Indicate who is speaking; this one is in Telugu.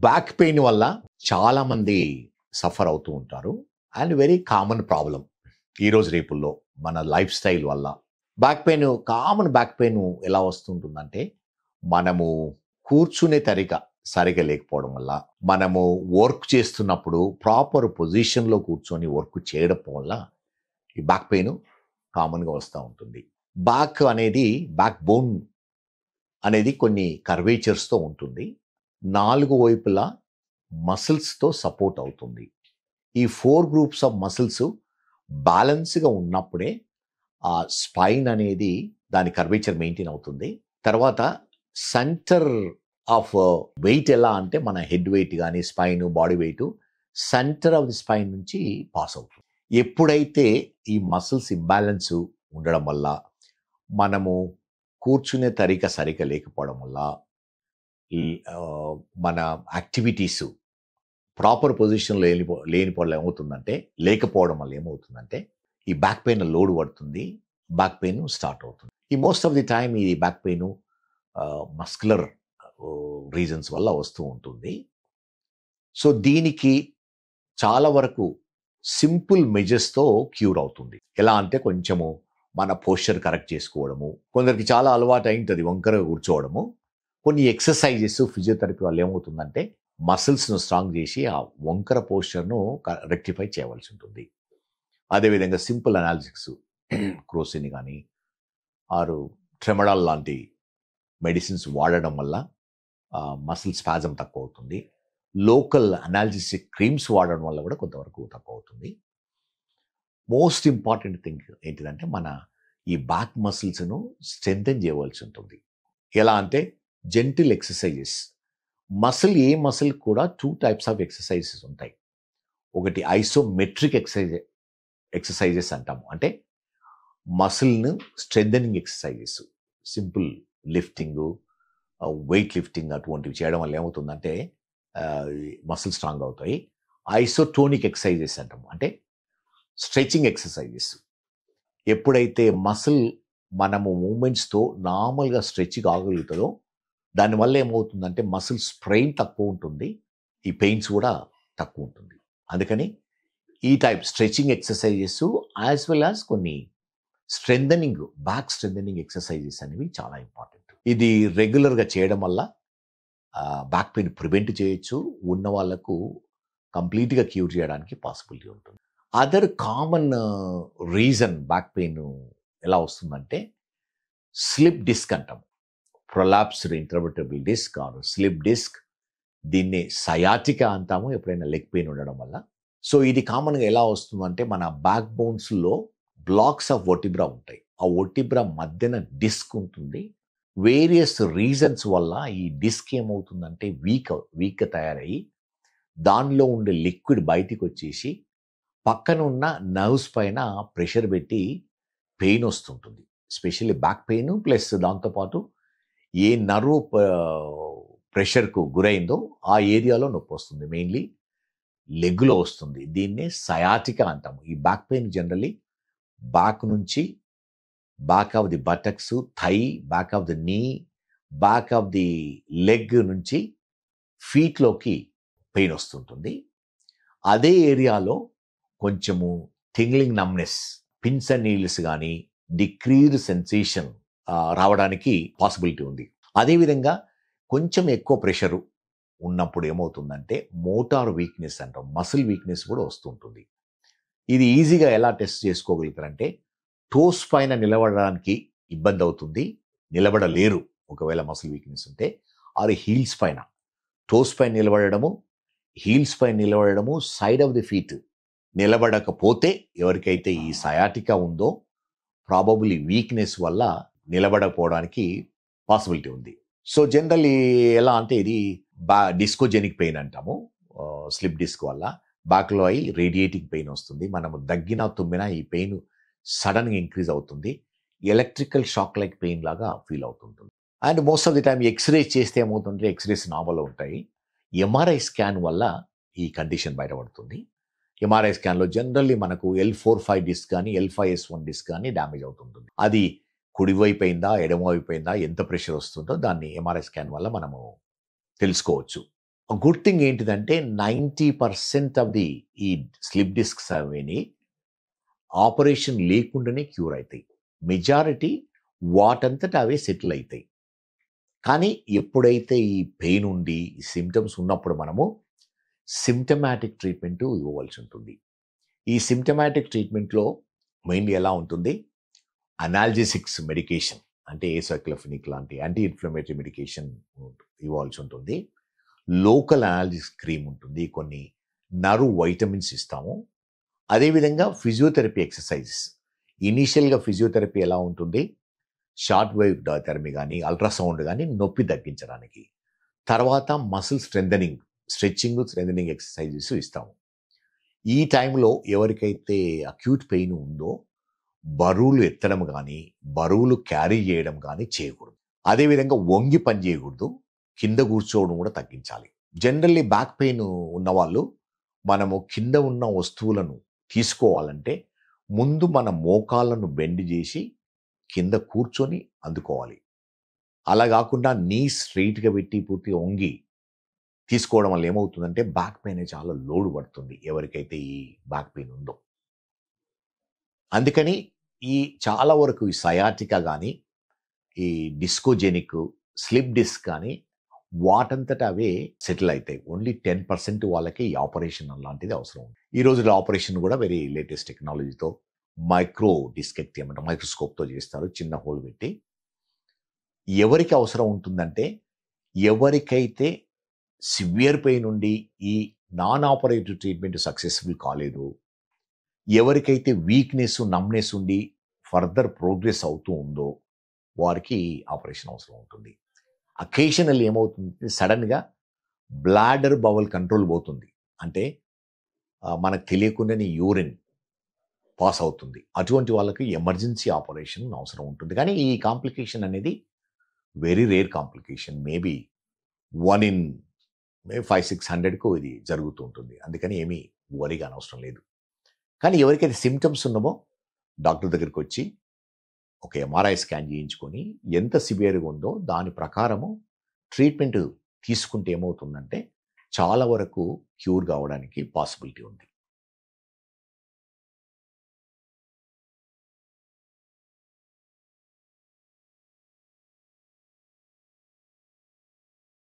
Speaker 1: బ్యాక్ పెయిన్ వల్ల చాలా మంది సఫర్ అవుతూ ఉంటారు. అండ్ వెరీ కామన్ ప్రాబ్లం ఈరోజు రేపుల్లో మన లైఫ్ స్టైల్ వల్ల. కామన్ బ్యాక్ పెయిన్ ఎలా వస్తుంటుందంటే, మనము కూర్చునే సరిగా లేకపోవడం వల్ల, మనము వర్క్ చేస్తున్నప్పుడు ప్రాపర్ పొజిషన్లో కూర్చొని వర్క్ చేయడం వల్ల ఈ బ్యాక్ పెయిన్ కామన్గా వస్తూ ఉంటుంది. బ్యాక్ బోన్ అనేది కొన్ని కర్వేచర్స్తో ఉంటుంది. 4 వైపులా మసిల్స్తో సపోర్ట్ అవుతుంది. ఈ 4 గ్రూప్స్ ఆఫ్ మసిల్స్ బ్యాలెన్స్గా ఉన్నప్పుడే ఆ స్పైన్ అనేది దాని కర్వేచర్ మెయింటైన్ అవుతుంది. తర్వాత సెంటర్ ఆఫ్ వెయిట్ ఎలా అంటే, మన హెడ్ వెయిట్ కానీ spine body weight centre of the spine నుంచి పాస్ అవుతుంది. ఎప్పుడైతే ఈ మసిల్స్ ఇంబ్యాలెన్స్ ఉండడం వల్ల, మనము కూర్చునే సరిగా లేకపోవడం వల్ల, ఈ మన యాక్టివిటీస్ ప్రాపర్ పొజిషన్లో లేకపోవడం వల్ల ఏమవుతుందంటే ఈ బ్యాక్ పెయిన్ లోడ్ పడుతుంది, బ్యాక్ పెయిన్ స్టార్ట్ అవుతుంది. ఈ మోస్ట్ ఆఫ్ ది టైమ్ ఈ బ్యాక్ పెయిన్ మస్కులర్ రీజన్స్ వల్ల వస్తూ ఉంటుంది. సో దీనికి చాలా వరకు సింపుల్ మెజర్స్తో క్యూర్ అవుతుంది. ఎలా అంటే, కొంచెము మన పోస్చర్ కరెక్ట్ చేసుకోవడము, కొందరికి చాలా అలవాటు అయింటుంది వంకరగా కూర్చోవడము. కొన్ని ఎక్సర్సైజెస్ ఫిజియోథెరపీ వల్ల ఏమవుతుందంటే మసిల్స్ను స్ట్రాంగ్ చేసి ఆ వంకర పోస్చర్ను రెక్టిఫై చేయవలసి ఉంటుంది. అదేవిధంగా సింపుల్ అనాలిసిక్స్, క్రోసిన్ కానీ ఆరు ట్రెమడాల్ లాంటి మెడిసిన్స్ వాడడం వల్ల మసిల్ స్పాజం తక్కువ అవుతుంది. లోకల్ అనాల్జెసిక్ క్రీమ్స్ వాడడం వల్ల కూడా కొంతవరకు తక్కువ అవుతుంది. మోస్ట్ ఇంపార్టెంట్ థింగ్ ఏంటిదంటే, మన ఈ బ్యాక్ మసిల్స్ను స్ట్రెంథెన్ చేయవలసి ఉంటుంది. ఎలా అంటే, జెంటిల్ ఎక్సర్సైజెస్. ఏ మసిల్ కూడా 2 టైప్స్ ఆఫ్ ఎక్సర్సైజెస్ ఉంటాయి. ఒకటి ఐసోమెట్రిక్ ఎక్సర్సైజెస్ అంటాము. అంటే మసిల్ను strengthening exercises, simple lifting, weight lifting అటువంటివి చేయడం వల్ల ఏమవుతుందంటే మసిల్ స్ట్రాంగ్ అవుతాయి. ఐసోటోనిక్ ఎక్సర్సైజెస్ అంటాము. అంటే స్ట్రెచింగ్ ఎక్సర్సైజెస్. ఎప్పుడైతే మసిల్ మనము మూమెంట్స్తో నార్మల్గా స్ట్రెచ్ కాగలుగుతుందో, దానివల్ల ఏమవుతుందంటే మసిల్ స్ట్రెయిన్ తక్కువ ఉంటుంది, ఈ పెయిన్స్ కూడా తక్కువ ఉంటుంది. అందుకని ఈ type stretching exercises as well as కొన్ని బ్యాక్ స్ట్రెంథెనింగ్ ఎక్సర్సైజెస్ అనేవి చాలా ఇంపార్టెంట్. ఇది రెగ్యులర్గా చేయడం వల్ల బ్యాక్ పెయిన్ ప్రివెంట్ చేయొచ్చు. ఉన్న వాళ్ళకు కంప్లీట్గా క్యూర్ చేయడానికి పాసిబిలిటీ ఉంటుంది. Other common reason back pain ఎలా వస్తుందంటే, స్లిప్ డిస్క్ అంటాం. Prolapsed ఇంటర్వర్టెబుల్ disc are slip disc, దీన్ని సయాటికా అంటాము ఎప్పుడైనా లెగ్ పెయిన్ ఉండడం వల్ల. సో ఇది కామన్గా ఎలా వస్తుందంటే, మన బ్యాక్ బోన్స్లో బ్లాక్స్ ఆఫ్ వర్టిబ్రా ఉంటాయి. ఆ వర్టిబ్రా మధ్యన డిస్క్ ఉంటుంది. వేరియస్ రీజన్స్ వల్ల ఈ డిస్క్ ఏమవుతుందంటే వీక్గా తయారయ్యి, దానిలో ఉండే లిక్విడ్ బయటికి వచ్చేసి పక్కన ఉన్న నర్వ్స్ పైన ప్రెషర్ పెట్టి పెయిన్ వస్తుంటుంది. ఎస్పెషల్లీ బ్యాక్ పెయిన్ ప్లస్ దాంతోపాటు ఏ నర్వ్ ప్రెషర్కు గురైందో ఆ ఏరియాలో నొప్పి వస్తుంది. మెయిన్లీ లెగ్లో వస్తుంది. దీన్నే సయాటికా అంటాము. ఈ బ్యాక్ పెయిన్ జనరల్లీ బ్యాక్ నుంచి, back of the buttocks, thigh, back of the knee, back of the leg నుంచి ఫీట్లోకి పెయిన్ వస్తుంటుంది. అదే ఏరియాలో కొంచెము tingling numbness, pins and needles కానీ డిక్రీజ్డ్ సెన్సేషన్ రావడానికి పాసిబిలిటీ ఉంది. అదేవిధంగా కొంచెం ఎక్కువ ప్రెషరు ఉన్నప్పుడు ఏమవుతుందంటే మోటార్ వీక్నెస్ అంటాం, మసిల్ వీక్నెస్ కూడా వస్తుంటుంది. ఇది ఈజీగా ఎలా టెస్ట్ చేసుకోగలుగుతారంటే, టోస్ పైన నిలబడడానికి ఇబ్బంది అవుతుంది, నిలబడలేరు ఒకవేళ మసిల్ వీక్నెస్ ఉంటే, ఆరు హీల్స్ పైన, టోస్ పైన నిలబడము, హీల్స్ పైన నిలబడము, సైడ్ ఆఫ్ ది ఫీట్ నిలబడకపోతే, ఎవరికైతే ఈ సయాటికా ఉందో ప్రాబబ్లీ వీక్నెస్ వల్ల నిలబడకపోవడానికి పాసిబిలిటీ ఉంది. సో జనరల్లీ ఎలా అంటే, ఇది డిస్కోజెనిక్ పెయిన్ అంటాము. స్లిప్ డిస్క్ వల్ల బ్యాక్లో అయి రేడియేటింగ్ పెయిన్ వస్తుంది. మనము దగ్గినా తుమ్మినా ఈ పెయిన్ సడన్గా ఇంక్రీజ్ అవుతుంది. ఎలక్ట్రికల్ షాక్ లైక్ పెయిన్ లాగా ఫీల్ అవుతుంటుంది. And most of the time x-rays చేస్తే ఏమవుతుంటే, ఎక్స్రేస్ నార్మల్ ఉంటాయి. ఎంఆర్ఐ స్కాన్ వల్ల ఈ కండిషన్ బయటపడుతుంది. ఎంఆర్ఐ స్కాన్లో జనరల్లీ మనకు L4-5 డిస్క్ కానీ L5-S1 డిస్క్ కానీ డ్యామేజ్ అవుతుంటుంది. అది కుడివైపు అయిందా, ఎడమవైపు అయిందా, ఎంత ప్రెషర్ వస్తుందో దాన్ని ఎంఆర్ఐ స్కాన్ వల్ల మనము తెలుసుకోవచ్చు. గుడ్ థింగ్ ఏంటిదంటే 90% ఆఫ్ ది ఈ స్లిప్ డిస్క్స్ అవన్నీ ఆపరేషన్ లేకుండానే క్యూర్ అవుతాయి. మెజారిటీ వాటంతట అవే సెటిల్ అవుతాయి. కానీ ఎప్పుడైతే ఈ పెయిన్ ఉండి సిమ్టమ్స్ ఉన్నప్పుడు మనము సిమ్టమాటిక్ ట్రీట్మెంట్ ఇవ్వవలసి ఉంటుంది. ఈ సిమ్టమాటిక్ ట్రీట్మెంట్లో మెయిన్లీ ఎలా ఉంటుంది, అనాల్జెసిక్స్ మెడికేషన్ అంటే ఏసైక్లోఫెనిక్ లాంటి యాంటీ ఇన్ఫ్లమేటరీ మెడికేషన్ ఇవ్వాల్సి ఉంటుంది. లోకల్ అనాల్జెసిక్ క్రీమ్ ఉంటుంది, కొన్ని నర్వ్ వైటమిన్స్ ఇస్తాము. అదేవిధంగా ఫిజియోథెరపీ ఎక్సర్సైజెస్. ఇనీషియల్గా ఫిజియోథెరపీ ఎలా ఉంటుంది, షార్ట్ వేవ్ థెరపీ కానీ అల్ట్రాసౌండ్ కానీ నొప్పి తగ్గించడానికి. తర్వాత మసిల్ స్ట్రెంథనింగ్, స్ట్రెంథనింగ్ ఎక్సర్సైజెస్ ఇస్తాము. ఈ టైంలో ఎవరికైతే అక్యూట్ పెయిన్ ఉందో బరువులు ఎత్తడం కానీ బరువులు క్యారీ చేయడం కానీ చేయకూడదు. అదేవిధంగా వంగి పని చేయకూడదు, కింద కూర్చోవడం కూడా తగ్గించాలి. జనరల్లీ బ్యాక్ పెయిన్ ఉన్నవాళ్ళు మనము కింద ఉన్న వస్తువులను తీసుకోవాలంటే ముందు మన మోకాళ్ళను బెండ్ చేసి కింద కూర్చొని అందుకోవాలి. అలా కాకుండా నీ స్ట్రైట్గా పెట్టి పూర్తిగా వంగి తీసుకోవడం వల్ల ఏమవుతుందంటే బ్యాక్ పెయిన్ చాలా లోడ్ పడుతుంది ఎవరికైతే ఈ బ్యాక్ పెయిన్ ఉందో. అందుకని ఈ చాలా వరకు ఈ సయాటికా కానీ ఈ డిస్కోజెనిక్ స్లిప్ డిస్క్ కానీ వాటంతట అవే సెటిల్ అవుతాయి. ఓన్లీ 10% వాళ్ళకి ఈ ఆపరేషన్ లాంటిది అవసరం ఉంది. ఈ రోజుల్లో ఆపరేషన్ కూడా వెరీ లేటెస్ట్ టెక్నాలజీతో మైక్రో డిస్కెక్టియం అంటే మైక్రోస్కోప్తో చేస్తారు, చిన్న హోల్ పెట్టి. ఎవరికి అవసరం ఉంటుందంటే ఎవరికైతే సివియర్ పెయిన్ ఉండి ఈ నాన్ ఆపరేటివ్ ట్రీట్మెంట్ సక్సెస్ఫుల్ కాలేదు, ఎవరికైతే వీక్నెస్ నమ్నెస్ ఉండి ఫర్దర్ ప్రోగ్రెస్ అవుతూ ఉందో వారికి ఆపరేషన్ అవసరం ఉంటుంది. అకేషనల్ ఏమవుతుంది, సడన్గా బ్లాడర్ బవల్ కంట్రోల్ పోతుంది, అంటే మనకు తెలియకుండానే యూరిన్ పాస్ అవుతుంది. అటువంటి వాళ్ళకి ఎమర్జెన్సీ ఆపరేషన్ అవసరం ఉంటుంది. కానీ ఈ కాంప్లికేషన్ అనేది very rare complication, maybe 1 in 500-600కు ఇది జరుగుతూ ఉంటుంది. అందుకని ఏమీ వరిగా అనవసరం లేదు. కానీ ఎవరికైతే సిమ్టమ్స్ ఉన్నామో డాక్టర్ దగ్గరికి వచ్చి ఒక ఎంఆర్ఐ స్కాన్ చేయించుకొని ఎంత సివియర్గా ఉందో దాని ప్రకారము ట్రీట్మెంట్ తీసుకుంటే ఏమవుతుందంటే చాలా వరకు క్యూర్ కావడానికి పాసిబిలిటీ ఉంది.